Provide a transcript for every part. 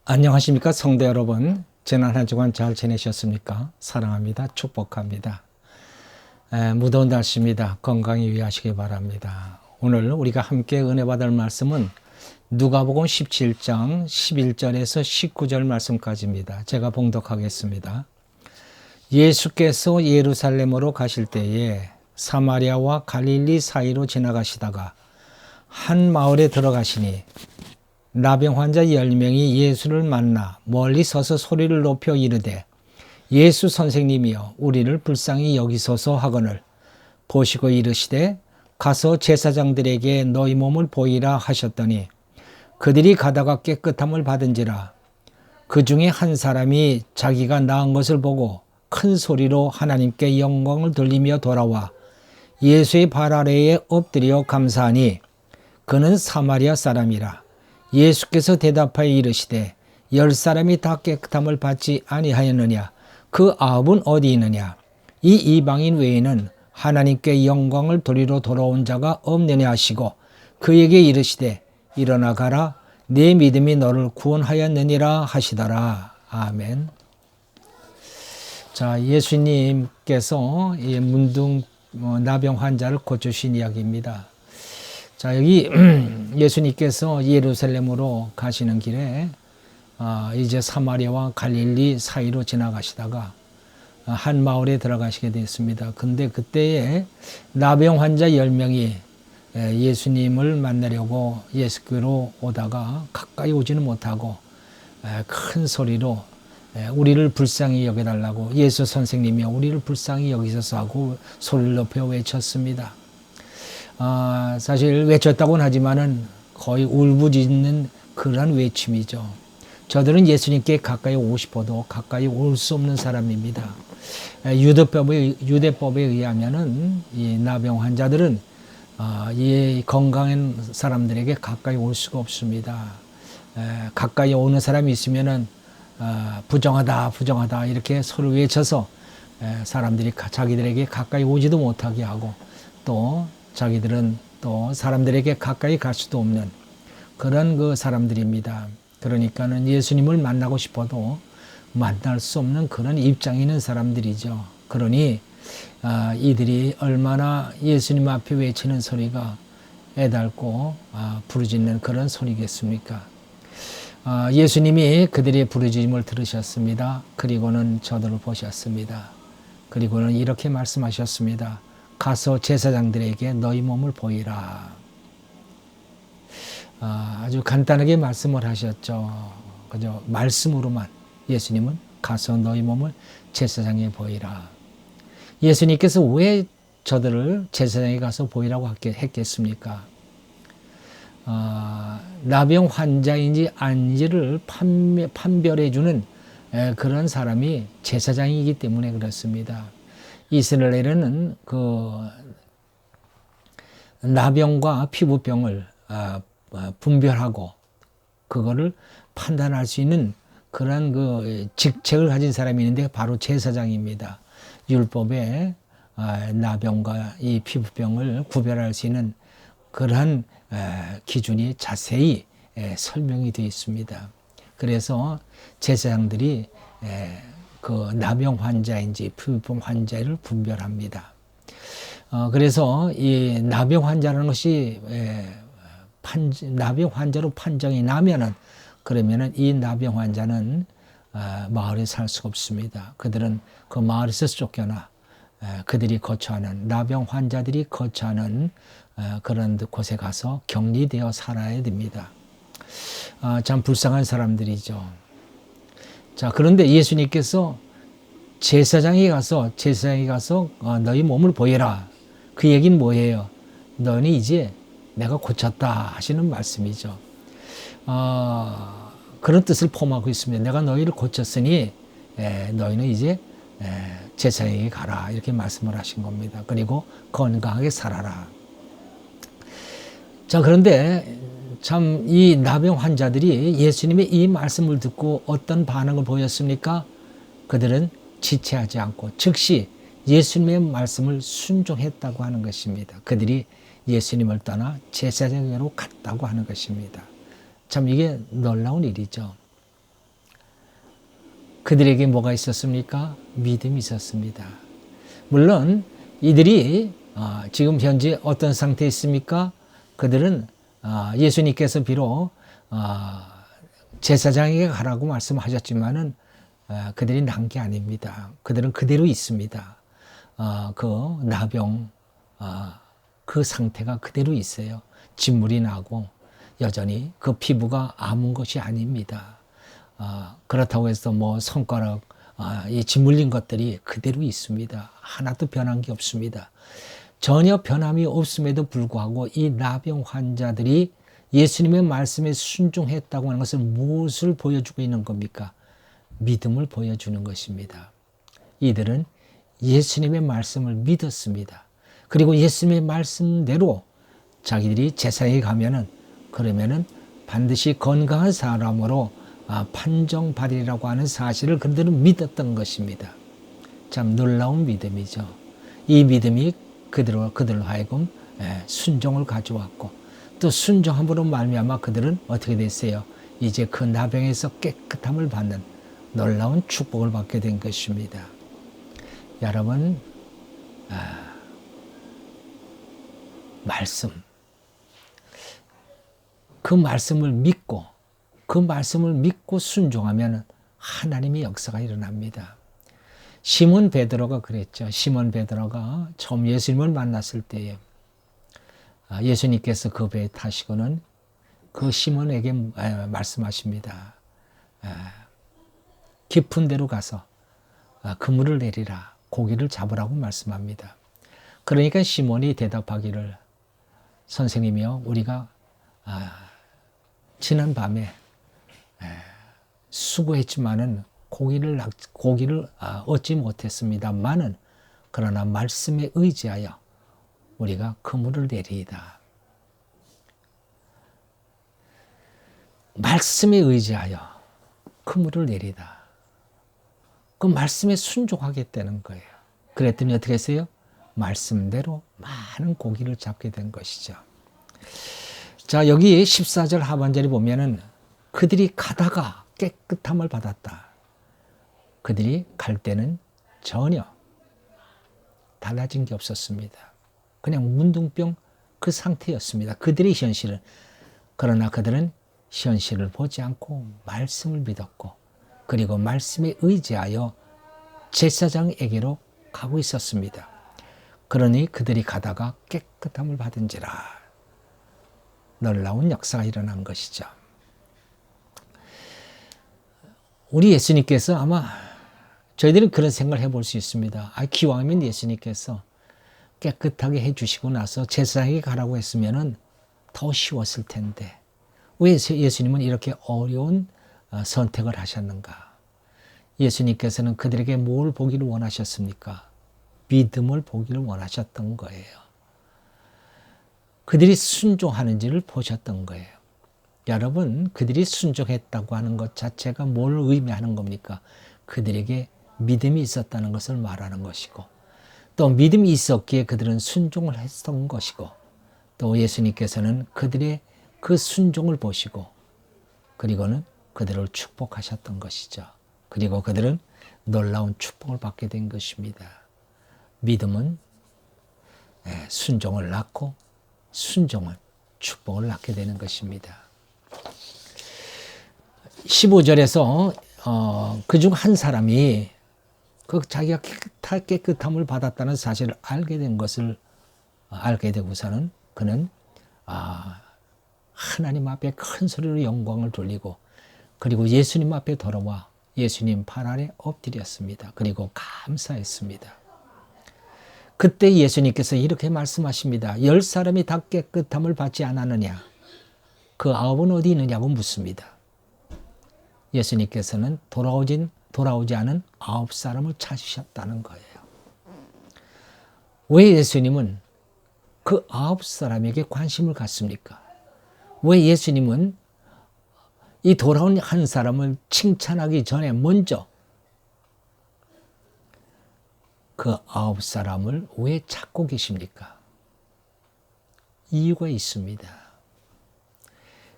안녕하십니까 성도 여러분. 지난 한 주간 잘 지내셨습니까? 사랑합니다. 축복합니다. 무더운 날씨입니다. 건강히 유의하시기 바랍니다. 오늘 우리가 함께 은혜 받을 말씀은 누가복음 17장 11절에서 19절 말씀까지입니다. 제가 봉독하겠습니다. 예수께서 예루살렘으로 가실 때에 사마리아와 갈릴리 사이로 지나가시다가 한 마을에 들어가시니 나병 환자 10명이 예수를 만나 멀리 서서 소리를 높여 이르되 예수 선생님이여 우리를 불쌍히 여기소서 하거늘 보시고 이르시되 가서 제사장들에게 너희 몸을 보이라 하셨더니 그들이 가다가 깨끗함을 받은지라. 그 중에 한 사람이 자기가 나은 것을 보고 큰 소리로 하나님께 영광을 돌리며 돌아와 예수의 발 아래에 엎드려 감사하니 그는 사마리아 사람이라. 예수께서 대답하여 이르시되 10사람이 다 깨끗함을 받지 아니하였느냐? 그 9은 어디 있느냐? 이 이방인 외에는 하나님께 영광을 돌리러 돌아온 자가 없느냐 하시고 그에게 이르시되 일어나 가라 네 믿음이 너를 구원하였느니라 하시더라. 아멘. 자, 예수님께서 이 문둥 나병 환자를 고치신 이야기입니다. 자, 여기 예수님께서 예루살렘으로 가시는 길에 이제 사마리아와 갈릴리 사이로 지나가시다가 한 마을에 들어가시게 됐습니다. 근데 그때에 나병 환자 10명이 예수님을 만나려고 예수께로 오다가 가까이 오지는 못하고 큰 소리로 우리를 불쌍히 여겨달라고 예수 선생님이 우리를 불쌍히 여기소서 하고 소리를 높여 외쳤습니다. 사실 외쳤다고는 하지만은 거의 울부짖는 그런 외침이죠. 저들은 예수님께 가까이 오고 싶어도 가까이 올 수 없는 사람입니다. 유대법에 의하면은 이 나병 환자들은 이 건강한 사람들에게 가까이 올 수가 없습니다. 가까이 오는 사람이 있으면은 부정하다 이렇게 서로 외쳐서 사람들이 자기들에게 가까이 오지도 못하게 하고 또 자기들은 또 사람들에게 가까이 갈 수도 없는 그런 그 사람들입니다. 그러니까는 예수님을 만나고 싶어도 만날 수 없는 그런 입장에 있는 사람들이죠. 그러니 이들이 얼마나 예수님 앞에 외치는 소리가 애달고 부르짖는 그런 소리겠습니까? 예수님이 그들의 부르짖음을 들으셨습니다. 그리고는 저들을 보셨습니다. 그리고는 이렇게 말씀하셨습니다. 가서 제사장들에게 너희 몸을 보이라. 아주 간단하게 말씀을 하셨죠. 그저 말씀으로만 예수님은 가서 너희 몸을 제사장에 보이라. 예수님께서 왜 저들을 제사장에 가서 보이라고 했겠습니까? 나병 환자인지 아닌지를 판별해주는 그런 사람이 제사장이기 때문에 그렇습니다. 이스라엘에는 그 나병과 피부병을 분별하고 그거를 판단할 수 있는 그런 그 직책을 가진 사람이 있는데 바로 제사장입니다. 율법에 나병과 이 피부병을 구별할 수 있는 그러한 기준이 자세히 설명이 되어 있습니다. 그래서 제사장들이 그 나병 환자인지 피부병 환자를 분별합니다. 그래서 이 나병 환자라는 것이 나병 환자로 판정이 나면은 그러면은 이 나병 환자는 마을에 살 수가 없습니다. 그들은 그 마을에서 쫓겨나 그들이 거처하는 나병 환자들이 거처하는 그런 곳에 가서 격리되어 살아야 됩니다. 참 불쌍한 사람들이죠. 자, 그런데 예수님께서 제사장에 가서 너희 몸을 보여라. 그 얘기는 뭐예요? 너는 이제 내가 고쳤다 하시는 말씀이죠. 그런 뜻을 포함하고 있습니다. 내가 너희를 고쳤으니 너희는 이제 제사장에게 가라 이렇게 말씀을 하신 겁니다. 그리고 건강하게 살아라. 자, 그런데 참 이 나병 환자들이 예수님의 이 말씀을 듣고 어떤 반응을 보였습니까? 그들은 지체하지 않고 즉시 예수님의 말씀을 순종했다고 하는 것입니다. 그들이 예수님을 떠나 제사장으로 갔다고 하는 것입니다. 참 이게 놀라운 일이죠. 그들에게 뭐가 있었습니까? 믿음이 있었습니다. 물론 이들이 지금 현재 어떤 상태에 있습니까? 그들은 예수님께서 비록 제사장에게 가라고 말씀하셨지만은 그들이 난 게 아닙니다. 그들은 그대로 있습니다. 그 나병 그 상태가 그대로 있어요. 진물이 나고 여전히 그 피부가 아문 것이 아닙니다. 그렇다고 해서 뭐 손가락 이 짓물린 것들이 그대로 있습니다. 하나도 변한 게 없습니다. 전혀 변함이 없음에도 불구하고 이 나병 환자들이 예수님의 말씀에 순종했다고 하는 것은 무엇을 보여주고 있는 겁니까? 믿음을 보여주는 것입니다. 이들은 예수님의 말씀을 믿었습니다. 그리고 예수님의 말씀대로 자기들이 제사에 가면은 그러면은 반드시 건강한 사람으로 판정받으리라고 하는 사실을 그들은 믿었던 것입니다. 참 놀라운 믿음이죠. 이 믿음이 그들로 하여금 순종을 가져왔고 또 순종함으로 말미암아 그들은 어떻게 됐어요? 이제 그 나병에서 깨끗함을 받는 놀라운 축복을 받게 된 것입니다. 여러분, 말씀, 그 말씀을 믿고 순종하면 하나님의 역사가 일어납니다. 시몬 베드로가 그랬죠. 시몬 베드로가 처음 예수님을 만났을 때에 예수님께서 그 배에 타시고는 그 시몬에게 말씀하십니다. 깊은 데로 가서 그물을 내리라. 고기를 잡으라고 말씀합니다. 그러니까 시몬이 대답하기를 선생님이요, 우리가 지난 밤에 수고했지만은 고기를 얻지 못했습니다만은 그러나 말씀에 의지하여 우리가 그물을 내리이다. 말씀에 의지하여 그물을 내리다. 그 말씀에 순종하겠다는 거예요. 그랬더니 어떻게 했어요? 말씀대로 많은 고기를 잡게 된 것이죠. 자, 여기 14절 하반절에 보면은 그들이 가다가 깨끗함을 받았다. 그들이 갈 때는 전혀 달라진 게 없었습니다. 그냥 문둥병 그 상태였습니다. 그들의 현실은. 그러나 그들은 현실을 보지 않고 말씀을 믿었고 그리고 말씀에 의지하여 제사장에게로 가고 있었습니다. 그러니 그들이 가다가 깨끗함을 받은지라. 놀라운 역사가 일어난 것이죠. 우리 예수님께서 아마 저희들은 그런 생각을 해볼 수 있습니다. 기왕이면 예수님께서 깨끗하게 해주시고 나서 제사장에게 가라고 했으면 더 쉬웠을 텐데 왜 예수님은 이렇게 어려운 선택을 하셨는가? 예수님께서는 그들에게 뭘 보기를 원하셨습니까? 믿음을 보기를 원하셨던 거예요. 그들이 순종하는지를 보셨던 거예요. 여러분, 그들이 순종했다고 하는 것 자체가 뭘 의미하는 겁니까? 그들에게 믿음이 있었다는 것을 말하는 것이고 또 믿음이 있었기에 그들은 순종을 했던 것이고 또 예수님께서는 그들의 그 순종을 보시고 그리고는 그들을 축복하셨던 것이죠. 그리고 그들은 놀라운 축복을 받게 된 것입니다. 믿음은 순종을 낳고 순종은 축복을 낳게 되는 것입니다. 15절에서 그중 한 사람이 자기가 깨끗함을 받았다는 사실을 알게 된 것을 알게 되고서는 그는 하나님 앞에 큰 소리로 영광을 돌리고 그리고 예수님 앞에 돌아와 예수님 발 아래 엎드렸습니다. 그리고 감사했습니다. 그때 예수님께서 이렇게 말씀하십니다. 10사람이 다 깨끗함을 받지 않았느냐? 그 9은 어디 있느냐고 묻습니다. 예수님께서는 돌아오지 않은 9사람을 찾으셨다는 거예요. 왜 예수님은 그 9사람에게 관심을 갖습니까? 왜 예수님은 이 돌아온 한 사람을 칭찬하기 전에 먼저 그 9사람을 왜 찾고 계십니까? 이유가 있습니다.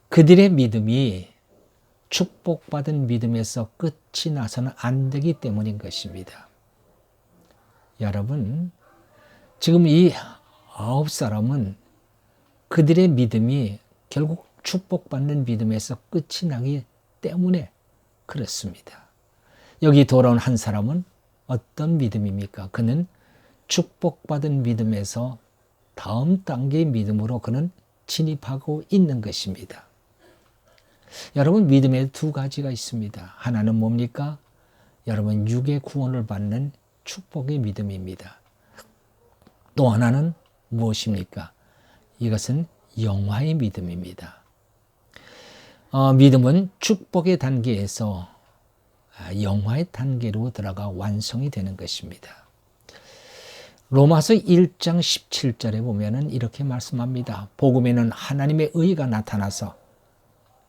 그들의 믿음이 축복받은 믿음에서 끝이 나서는 안 되기 때문인 것입니다. 여러분, 지금 이 9사람은 그들의 믿음이 결국 축복받는 믿음에서 끝이 나기 때문에 그렇습니다. 여기 돌아온 한 사람은 어떤 믿음입니까? 그는 축복받은 믿음에서 다음 단계의 믿음으로 그는 진입하고 있는 것입니다. 여러분, 믿음에 두 가지가 있습니다. 하나는 뭡니까? 여러분, 육의 구원을 받는 축복의 믿음입니다. 또 하나는 무엇입니까? 이것은 영화의 믿음입니다. 믿음은 축복의 단계에서 영화의 단계로 들어가 완성이 되는 것입니다. 로마서 1장 17절에 보면은 이렇게 말씀합니다. 복음에는 하나님의 의가 나타나서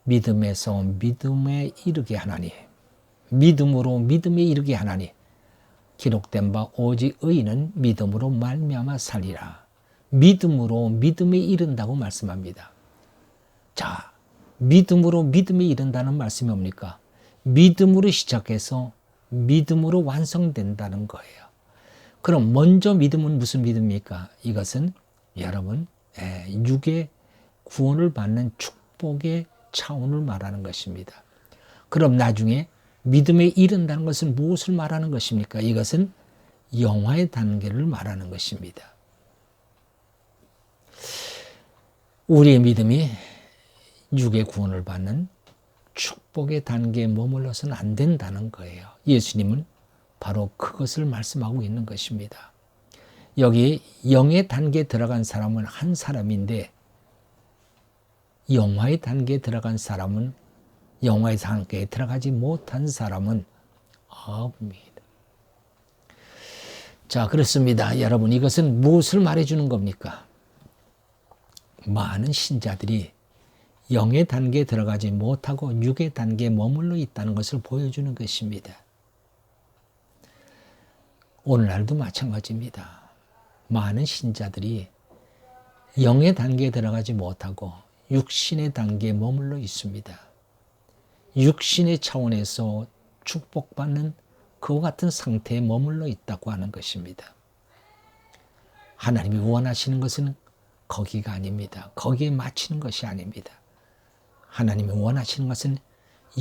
믿음에서 믿음에 이르게 하나니, 믿음으로 믿음에 이르게 하나니, 기록된 바 오직 의인은 믿음으로 말미암아 살리라. 믿음으로 믿음에 이른다고 말씀합니다. 자, 믿음으로 믿음에 이른다는 말씀이 뭡니까? 믿음으로 시작해서 믿음으로 완성된다는 거예요. 그럼 먼저 믿음은 무슨 믿음입니까? 이것은 여러분 육의 구원을 받는 축복의 차원을 말하는 것입니다. 그럼 나중에 믿음에 이른다는 것은 무엇을 말하는 것입니까? 이것은 영화의 단계를 말하는 것입니다. 우리의 믿음이 육의 구원을 받는 축복의 단계에 머물러서는 안 된다는 거예요. 예수님은 바로 그것을 말씀하고 있는 것입니다. 여기 영의 단계에 들어간 사람은 한 사람인데 영화의 단계에 들어간 사람은 영화의 단계에 들어가지 못한 사람은 9입니다. 자, 그렇습니다. 여러분, 이것은 무엇을 말해주는 겁니까? 많은 신자들이 영의 단계에 들어가지 못하고 육의 단계에 머물러 있다는 것을 보여주는 것입니다. 오늘날도 마찬가지입니다. 많은 신자들이 영의 단계에 들어가지 못하고 육신의 단계에 머물러 있습니다. 육신의 차원에서 축복받는 그와 같은 상태에 머물러 있다고 하는 것입니다. 하나님이 원하시는 것은 거기가 아닙니다. 거기에 맞추는 것이 아닙니다. 하나님이 원하시는 것은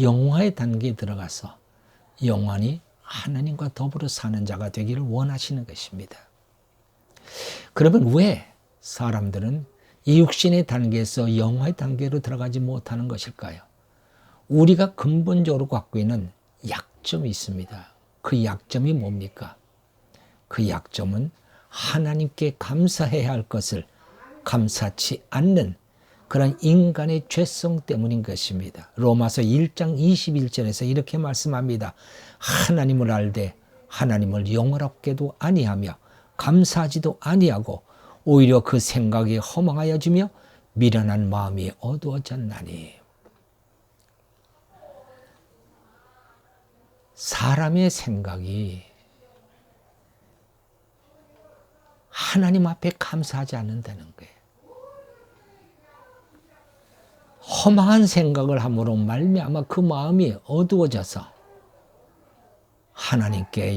영화의 단계에 들어가서 영원히 하나님과 더불어 사는 자가 되기를 원하시는 것입니다. 그러면 왜 사람들은 이 육신의 단계에서 영화의 단계로 들어가지 못하는 것일까요? 우리가 근본적으로 갖고 있는 약점이 있습니다. 그 약점이 뭡니까? 그 약점은 하나님께 감사해야 할 것을 감사치 않는 그런 인간의 죄성 때문인 것입니다. 로마서 1장 21절에서 이렇게 말씀합니다. 하나님을 알되 하나님을 영원롭게도 아니하며 감사하지도 아니하고 오히려 그 생각이 허망하여지며 미련한 마음이 어두워졌나니. 사람의 생각이 하나님 앞에 감사하지 않는다는 거예요. 허망한 생각을 함으로 말미암아 그 마음이 어두워져서 하나님을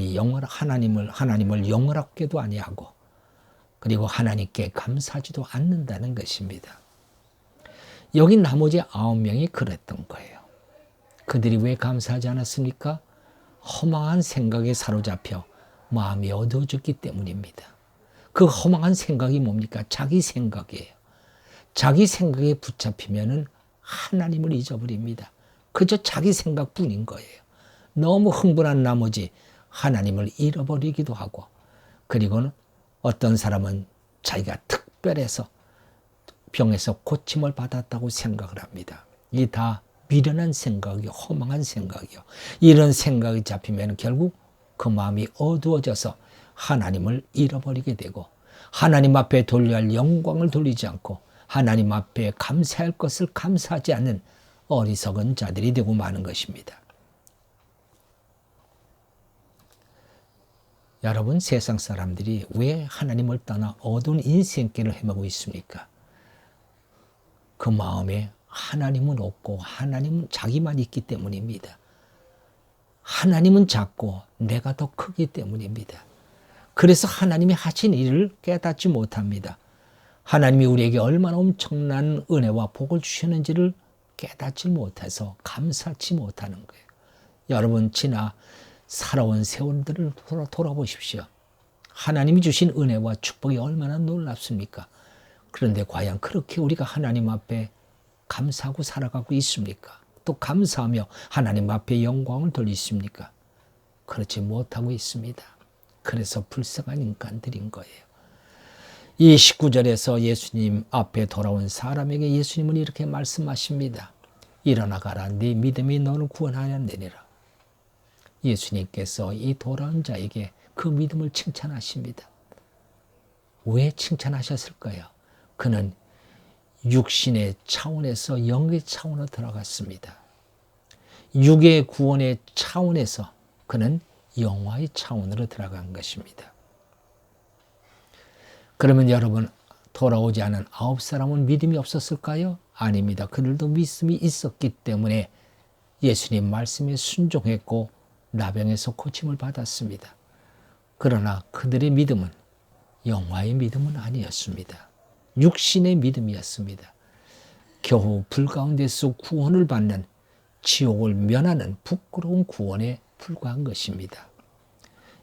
영원하게도 아니하고 그리고 하나님께 감사하지도 않는다는 것입니다. 여기 나머지 9명이 그랬던 거예요. 그들이 왜 감사하지 않았습니까? 허망한 생각에 사로잡혀 마음이 어두워졌기 때문입니다. 그 허망한 생각이 뭡니까? 자기 생각이에요. 자기 생각에 붙잡히면은 하나님을 잊어버립니다. 그저 자기 생각뿐인 거예요. 너무 흥분한 나머지 하나님을 잃어버리기도 하고, 그리고는 어떤 사람은 자기가 특별해서 병에서 고침을 받았다고 생각을 합니다. 이 다 미련한 생각이요, 허망한 생각이요. 이런 생각이 잡히면 결국 그 마음이 어두워져서 하나님을 잃어버리게 되고, 하나님 앞에 돌려야 할 영광을 돌리지 않고 하나님 앞에 감사할 것을 감사하지 않는 어리석은 자들이 되고 마는 것입니다. 여러분, 세상 사람들이 왜 하나님을 떠나 어두운 인생길을 헤매고 있습니까? 그 마음에 하나님은 없고 하나님은 자기만 있기 때문입니다. 하나님은 작고 내가 더 크기 때문입니다. 그래서 하나님이 하신 일을 깨닫지 못합니다. 하나님이 우리에게 얼마나 엄청난 은혜와 복을 주셨는지를 깨닫지 못해서 감사치 못하는 거예요. 여러분, 지나 살아온 세월들을 돌아보십시오. 하나님이 주신 은혜와 축복이 얼마나 놀랍습니까? 그런데 과연 그렇게 우리가 하나님 앞에 감사하고 살아가고 있습니까? 또 감사하며 하나님 앞에 영광을 돌리십니까? 그렇지 못하고 있습니다. 그래서 불쌍한 인간들인 거예요. 이 19절에서 예수님 앞에 돌아온 사람에게 예수님은 이렇게 말씀하십니다. 일어나 가라. 네 믿음이 너를 구원하였느니라. 예수님께서 이 돌아온 자에게 그 믿음을 칭찬하십니다. 왜 칭찬하셨을까요? 그는 육신의 차원에서 영의 차원으로 들어갔습니다. 육의 구원의 차원에서 그는 영화의 차원으로 들어간 것입니다. 그러면 여러분, 돌아오지 않은 9사람은 믿음이 없었을까요? 아닙니다. 그들도 믿음이 있었기 때문에 예수님 말씀에 순종했고 나병에서 고침을 받았습니다. 그러나 그들의 믿음은 영화의 믿음은 아니었습니다. 육신의 믿음이었습니다. 겨우 불 가운데서 구원을 받는 지옥을 면하는 부끄러운 구원에 불과한 것입니다.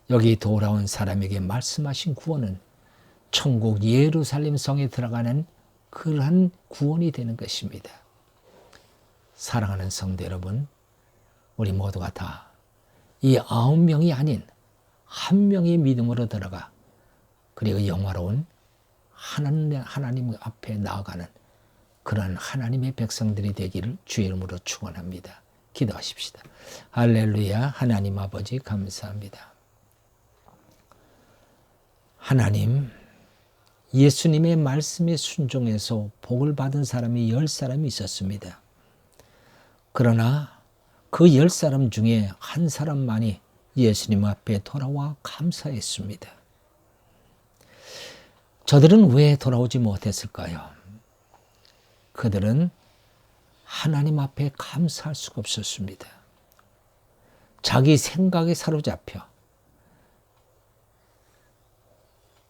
여기 돌아온 사람에게 말씀하신 구원은 천국 예루살렘 성에 들어가는 그러한 구원이 되는 것입니다. 사랑하는 성도 여러분, 우리 모두가 다 이 9명이 아닌 한 명의 믿음으로 들어가 그리고 영화로운 하나님 앞에 나아가는 그런 하나님의 백성들이 되기를 주의 이름으로 축원합니다. 기도하십시다. 할렐루야. 하나님 아버지 감사합니다. 하나님, 예수님의 말씀에 순종해서 복을 받은 사람이 10사람이 있었습니다. 그러나 그 10사람 중에 한 사람만이 예수님 앞에 돌아와 감사했습니다. 저들은 왜 돌아오지 못했을까요? 그들은 하나님 앞에 감사할 수가 없었습니다. 자기 생각에 사로잡혀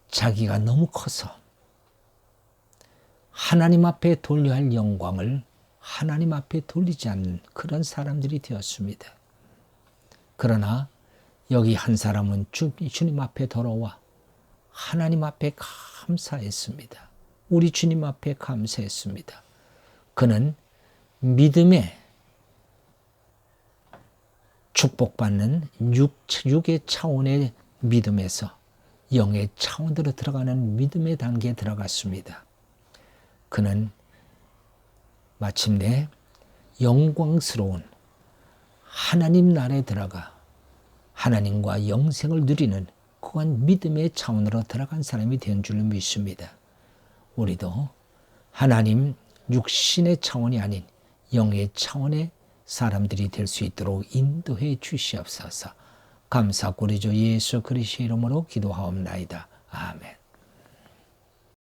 자기가 너무 커서 하나님 앞에 돌려야 할 영광을 하나님 앞에 돌리지 않는 그런 사람들이 되었습니다. 그러나 여기 한 사람은 주님 앞에 돌아와 하나님 앞에 감사했습니다. 우리 주님 앞에 감사했습니다. 그는 믿음의 축복받는 육의 차원의 믿음에서 영의 차원으로 들어가는 믿음의 단계에 들어갔습니다. 그는 마침내 영광스러운 하나님 나라에 들어가 하나님과 영생을 누리는 그한 믿음의 차원으로 들어간 사람이 된 줄로 믿습니다. 우리도 하나님 육신의 차원이 아닌 영의 차원의 사람들이 될 수 있도록 인도해 주시옵소서. 감사하고 우리 주 예수 그리스도의 이름으로 기도하옵나이다. 아멘.